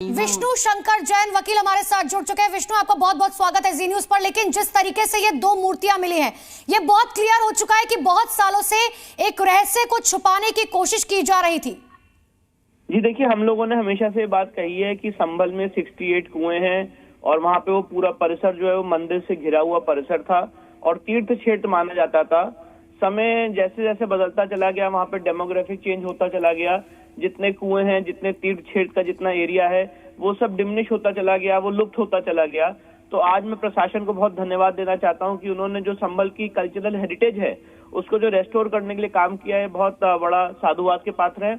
विष्णु शंकर जैन वकील हमारे साथ जुड़ चुके हैं। विष्णु, आपका बहुत बहुत स्वागत है जी न्यूज पर। लेकिन जिस तरीके से ये दो मूर्तियां मिली हैं, ये बहुत क्लियर हो चुका है कि बहुत सालों से एक रहस्य को छुपाने की कोशिश की जा रही थी। जी देखिए, हम लोगों ने हमेशा से बात कही है कि संभल में 68 कुएं हैं और वहां पे वो पूरा परिसर जो है वो मंदिर से घिरा हुआ परिसर था और तीर्थ क्षेत्र माना जाता था। समय जैसे जैसे बदलता चला गया, वहां पे डेमोग्राफिक चेंज होता चला गया। जितने कुएं हैं, जितने तीर्थ क्षेत्र का जितना एरिया है, वो सब डिमिनिश होता चला गया, वो लुप्त होता चला गया। तो आज मैं प्रशासन को बहुत धन्यवाद देना चाहता हूं कि उन्होंने जो संभल की कल्चरल हेरिटेज है उसको जो रेस्टोर करने के लिए काम किया है, बहुत बड़ा साधुवाद के पात्र है।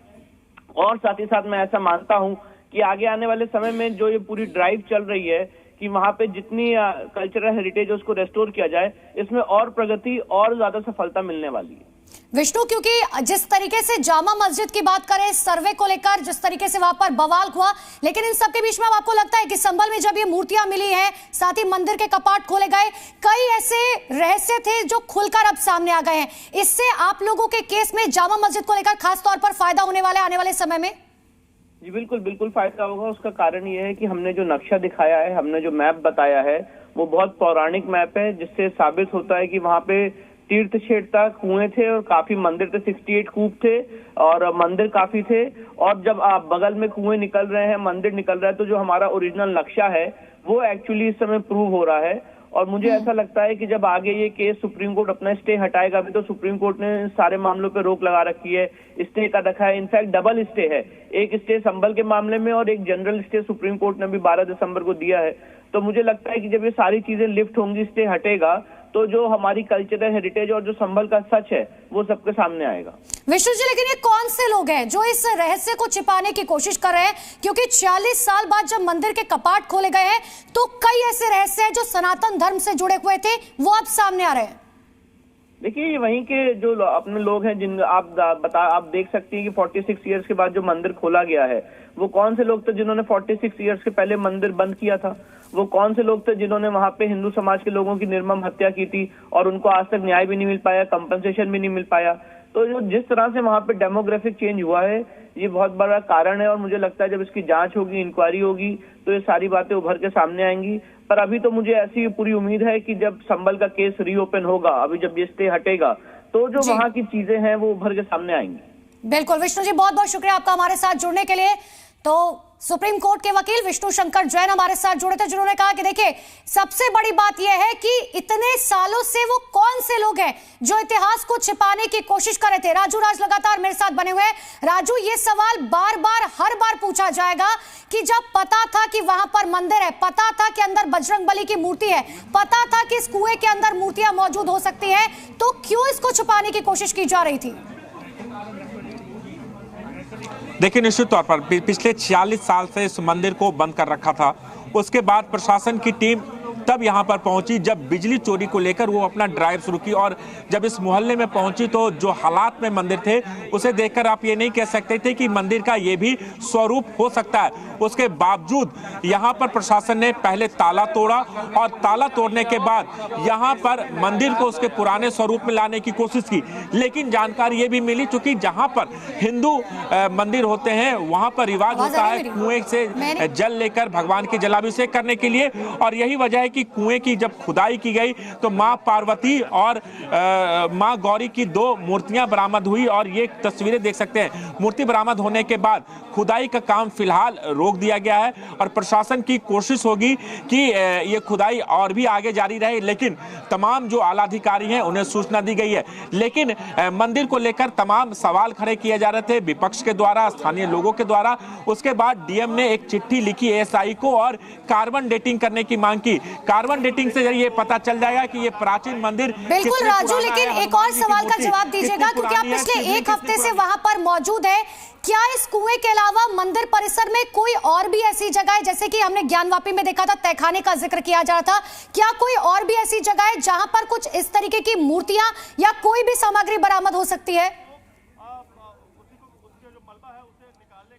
और साथ ही साथ मैं ऐसा मानता हूं कि आगे आने वाले समय में जो ये पूरी ड्राइव चल रही है कि वहां पे जितनी कल्चरल हेरिटेज है उसको रेस्टोर किया जाए, इसमें और प्रगति और ज्यादा सफलता मिलने वाली है। विष्णु, क्योंकि जिस तरीके से जामा मस्जिद की बात करें, सर्वे को लेकर जिस तरीके से वहां पर बवाल हुआ, लेकिन इन सबके बीच में अब आपको लगता है कि संभल में जब ये मूर्तियां मिली हैं, साथ ही मंदिर के कपाट खोले गए, कई ऐसे रहस्य थे जो खुलकर अब सामने आ गए हैं। इससे आप लोगों के केस में जामा मस्जिद को लेकर खास तौर पर फायदा होने वाला है आने वाले समय में? जी बिल्कुल बिल्कुल फायदा होगा। उसका कारण ये है कि हमने जो नक्शा दिखाया है, हमने जो मैप बताया है, वो बहुत पौराणिक मैप है, जिससे साबित होता है कि वहां पे तीर्थ क्षेत्र था, कुएं थे और काफी मंदिर थे। 68 कूप थे और मंदिर काफी थे। और जब आप बगल में कुएं निकल रहे हैं, मंदिर निकल रहा है, तो जो हमारा ओरिजिनल नक्शा है वो एक्चुअली इस समय प्रूव हो रहा है। और मुझे ऐसा लगता है कि जब आगे ये केस सुप्रीम कोर्ट अपना स्टे हटाएगा, अभी तो सुप्रीम कोर्ट ने सारे मामलों पे रोक लगा रखी है, स्टे का रखा है। इनफैक्ट डबल स्टे है, एक स्टे संभल के मामले में और एक जनरल स्टे सुप्रीम कोर्ट ने भी 12 दिसंबर को दिया है। तो मुझे लगता है कि जब ये सारी चीजें लिफ्ट होंगी, स्टे हटेगा, तो जो हमारी कल्चरल हेरिटेज और जो संभल का सच है वो सबके सामने आएगा। विष्णु जी, लेकिन ये कौन से लोग हैं जो इस रहस्य को छिपाने की कोशिश कर रहे हैं? क्योंकि 40 साल बाद जब मंदिर के कपाट खोले गए हैं तो कई ऐसे रहस्य हैं जो सनातन धर्म से जुड़े हुए थे, वो अब सामने आ रहे हैं। देखिए, ये वहीं के जो अपने लोग हैं, जिन आप देख सकती हैं कि 46 ईयर्स के बाद जो मंदिर खोला गया है, वो कौन से लोग थे जिन्होंने 46 ईयर्स के पहले मंदिर बंद किया था? वो कौन से लोग थे जिन्होंने वहां पे हिंदू समाज के लोगों की निर्मम हत्या की थी और उनको आज तक न्याय भी नहीं मिल पाया, कंपनसेशन भी नहीं मिल पाया? तो जो जिस तरह से वहां पे डेमोग्राफिक चेंज हुआ है, ये बहुत बड़ा कारण है। और मुझे लगता है जब इसकी जांच होगी, इंक्वायरी होगी, तो ये सारी बातें उभर के सामने आएंगी। पर अभी तो मुझे ऐसी पूरी उम्मीद है कि जब संभल का केस रीओपन होगा, अभी जब ये स्टे हटेगा, तो जो वहां की चीजें हैं वो उभर के सामने आएंगी। बिल्कुल विष्णु जी, बहुत बहुत शुक्रिया आपका हमारे साथ जुड़ने के लिए। तो सुप्रीम कोर्ट के वकील विष्णु शंकर जैन हमारे साथ जुड़े थे, जिन्होंने कहा कि देखिए, सबसे बड़ी बात यह है कि इतने सालों से वो कौन से लोग हैं जो इतिहास को छिपाने की कोशिश कर रहे थे। राजू राज लगातार मेरे साथ बने हुए हैं। राजू, ये सवाल बार बार हर बार पूछा जाएगा कि जब पता था कि वहां पर मंदिर है, पता था कि अंदर बजरंगबली की मूर्ति है, पता था कि इस कुएं के अंदर मूर्तियां मौजूद हो सकती है, तो क्यों इसको छुपाने की कोशिश की जा रही थी? देखिए, निश्चित तौर पर पिछले 46 साल से इस मंदिर को बंद कर रखा था। उसके बाद प्रशासन की टीम तब यहाँ पर पहुंची जब बिजली चोरी को लेकर वो अपना ड्राइव शुरू की। और जब इस मोहल्ले में पहुंची तो जो हालात में मंदिर थे, उसे देखकर आप ये नहीं कह सकते थे कि मंदिर का ये भी स्वरूप हो सकता है। उसके बावजूद यहाँ पर प्रशासन ने पहले ताला तोड़ा और ताला तोड़ने के बाद यहाँ पर मंदिर को उसके पुराने स्वरूप में लाने की कोशिश की। लेकिन जानकारी ये भी मिली, चूंकि जहाँ पर हिंदू मंदिर होते हैं वहाँ पर रिवाज होता है कुएं से जल लेकर भगवान के जलाभिषेक करने के लिए। और यही वजह है कि कुएं की जब खुदाई की गई तो मां पार्वती और मां गौरी की 2 मूर्तियां बरामद हुई। और ये तस्वीरें देख सकते हैं। मूर्ति बरामद होने के बाद खुदाई का काम फिलहाल रोक दिया गया है और प्रशासन की कोशिश होगी कि ये खुदाई और भी आगे जारी रहे। लेकिन तमाम जो आला अधिकारी हैं उन्हें सूचना दी गई है। लेकिन मंदिर को लेकर तमाम सवाल खड़े किए जा रहे थे विपक्ष के द्वारा, स्थानीय लोगों के द्वारा। उसके बाद डीएम ने एक चिट्ठी लिखी एएसआई को और कार्बन डेटिंग करने की मांग की। कार्बन डेटिंग से जरिए पता चल जाएगा कि ये प्राचीन मंदिर। बिल्कुल राजू, लेकिन एक और सवाल का जवाब दीजिएगा, क्योंकि आप पिछले एक हफ्ते से वहां पर मौजूद है। क्या इस कुएं के अलावा मंदिर परिसर में कोई और भी ऐसी जगह है, जैसे कि हमने ज्ञानवापी में देखा था तहखाने का जिक्र किया जा रहा था, क्या कोई और भी ऐसी जगह है जहां पर कुछ इस तरीके की मूर्तियां या कोई भी सामग्री बरामद हो सकती है?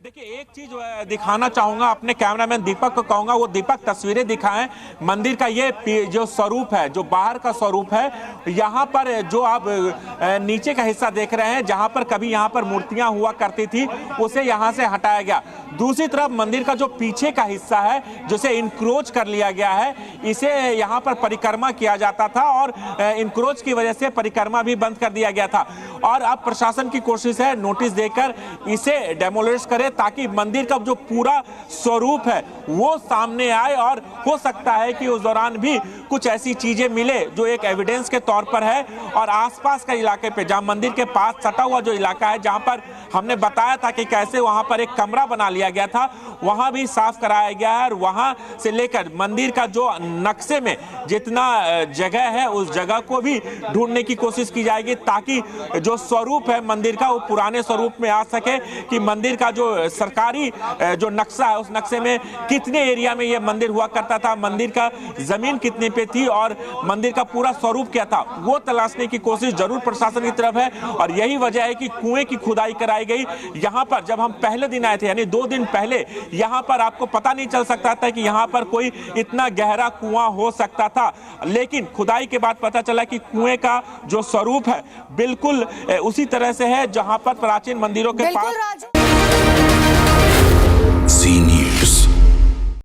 देखिए, एक चीज दिखाना चाहूंगा, अपने कैमरामैन दीपक को कहूंगा वो दीपक तस्वीरें दिखाएं मंदिर का। ये जो स्वरूप है, जो बाहर का स्वरूप है, यहाँ पर जो आप नीचे का हिस्सा देख रहे हैं, जहाँ पर कभी यहाँ पर मूर्तियां हुआ करती थी, उसे यहाँ से हटाया गया। दूसरी तरफ मंदिर का जो पीछे का हिस्सा है, जिसे इंक्रोच कर लिया गया है, इसे यहाँ पर परिक्रमा किया जाता था और इंक्रोच की वजह से परिक्रमा भी बंद कर दिया गया था। और अब प्रशासन की कोशिश है नोटिस देकर इसे डेमोलिश करे, ताकि मंदिर का जो पूरा स्वरूप है वो सामने आए। और हो सकता है कि उस दौरान भी कुछ ऐसी चीजें मिले जो एक एविडेंस के तौर पर है। और आसपास का इलाके पे, जहां मंदिर के पास सटा हुआ जो इलाका है, जहां पर हमने बताया था कि कैसे वहां पर एक कमरा बना लिया गया था, वहां भी साफ कराया गया है। और वहां से लेकर मंदिर का जो नक्शे में जितना जगह है, उस जगह को भी ढूंढने की कोशिश की जाएगी, ताकि जो स्वरूप है मंदिर का वो पुराने स्वरूप में आ सके। कि मंदिर का जो सरकारी जो नक्शा है, उस नक्शे में कितने एरिया में ये मंदिर हुआ करता था, मंदिर का जमीन कितने पे थी और मंदिर का पूरा स्वरूप क्या था, वो तलाशने की कोशिश जरूर प्रशासन की तरफ है। और यही वजह है कि कुएं की खुदाई कराई गई। यहाँ पर जब हम पहले दिन आए थे, यानी 2 दिन पहले, यहाँ पर आपको पता नहीं चल सकता था कि यहाँ पर कोई इतना गहरा कुआं हो सकता था। लेकिन खुदाई के बाद पता चला कि कुएं का जो स्वरूप है बिल्कुल उसी तरह से है जहां पर प्राचीन मंदिरों के पास।